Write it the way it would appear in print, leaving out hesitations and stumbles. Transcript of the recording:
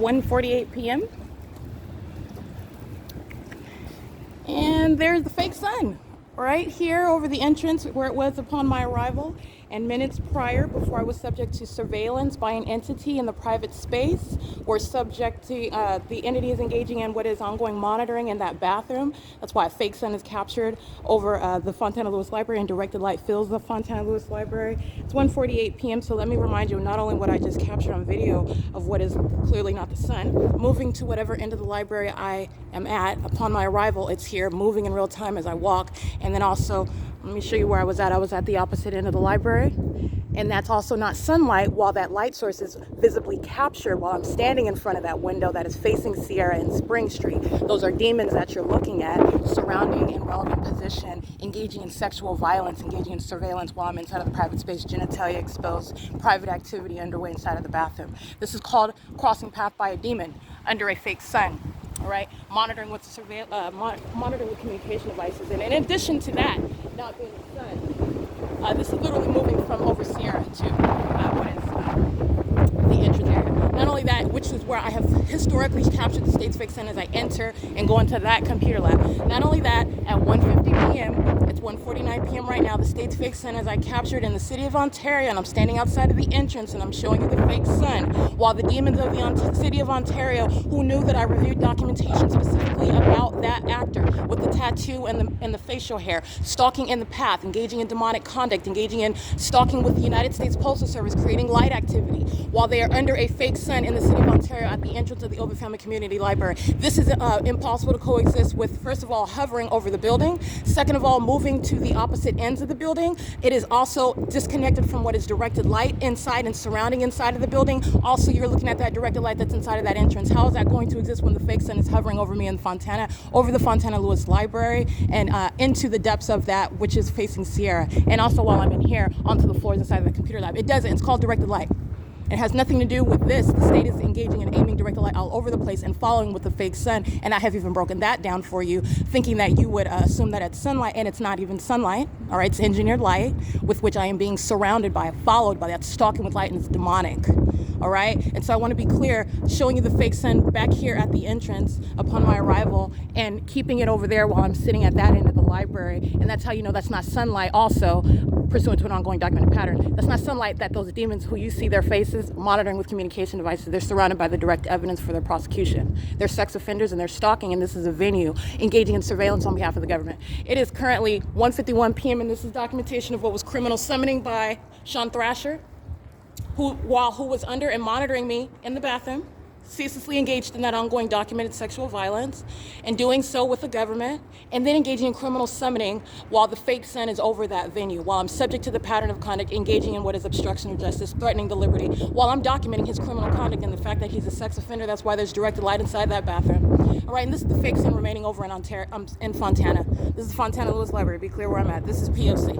1:48 p.m. And there's the fake sun right here over the entrance where it was upon my arrival, and minutes prior, before I was subject to surveillance by an entity in the private space, or subject to the entity is engaging in what is ongoing monitoring in that bathroom. That's why a fake sun is captured over the Fontana Lewis Library, and directed light fills the Fontana Lewis Library. It's 1:48 p.m. So let me remind you not only what I just captured on video of what is clearly not the sun, moving to whatever end of the library I am at upon my arrival. It's here, moving in real time as I walk. And then also, let me show you where I was at. I was at the opposite end of the library, and that's also not sunlight, while that light source is visibly captured while I'm standing in front of that window that is facing Sierra and Spring Street. Those are demons that you're looking at, surrounding in relevant position, engaging in sexual violence, engaging in surveillance while I'm inside of the private space, genitalia exposed, private activity underway inside of the bathroom. This is called crossing path by a demon under a fake sun. All right, monitoring with monitoring with communication devices, and in addition to that, not being the sun, this is literally moving from over Sierra to what is the entrance area. Not only that, which is where I have historically captured the state's fake sun as I enter and go into that computer lab. Not only that, at 1:50 p.m., it's 1:49 p.m. right now, the state's fake sun as I captured in the city of Ontario, and I'm standing outside of the entrance and I'm showing you the fake sun, while the demons of the city of Ontario, who knew that I reviewed documentation specifically about that actor with the tattoo and the facial hair, stalking in the path, engaging in demonic conduct, engaging in stalking with the United States Postal Service, creating light activity, while they are under a fake sun in the city of Ontario at the entrance of the Ovid Family Community Library. This is impossible to coexist with, first of all, hovering over the building. Second of all, moving to the opposite ends of the building. It is also disconnected from what is directed light inside and surrounding inside of the building. Also, you're looking at that directed light that's inside of that entrance. How is that going to exist when the fake sun is hovering over me in Fontana, over the Fontana Lewis Library, and into the depths of that, which is facing Sierra, and also while I'm in here onto the floors inside of the computer lab? It doesn't. It's called directed light. It has nothing to do with this. The state is engaging and aiming directed light all over the place and following with the fake sun. And I have even broken that down for you, thinking that you would assume that it's sunlight, and it's not even sunlight. All right, it's engineered light with which I am being surrounded by, followed by, that stalking with light, and it's demonic. All right, and so I want to be clear, showing you the fake sun back here at the entrance upon my arrival, and keeping it over there while I'm sitting at that end of the library. And that's how you know that's not sunlight, also pursuant to an ongoing documented pattern. That's not sunlight that those demons who you see their faces monitoring with communication devices, they're surrounded by the direct evidence for their prosecution. They're sex offenders and they're stalking, and this is a venue engaging in surveillance on behalf of the government. It is currently 1:51 p.m. and this is documentation of what was criminal summoning by Sean Thrasher, who was under and monitoring me in the bathroom, ceaselessly engaged in that ongoing documented sexual violence, and doing so with the government, and then engaging in criminal summoning while the fake sun is over that venue, while I'm subject to the pattern of conduct, engaging in what is obstruction of justice, threatening the liberty, while I'm documenting his criminal conduct and the fact that he's a sex offender. That's why there's directed light inside that bathroom. All right, and this is the fake sun remaining over in Ontario, in Fontana. This is the Fontana Lewis Library. Be clear where I'm at. This is P.O.C.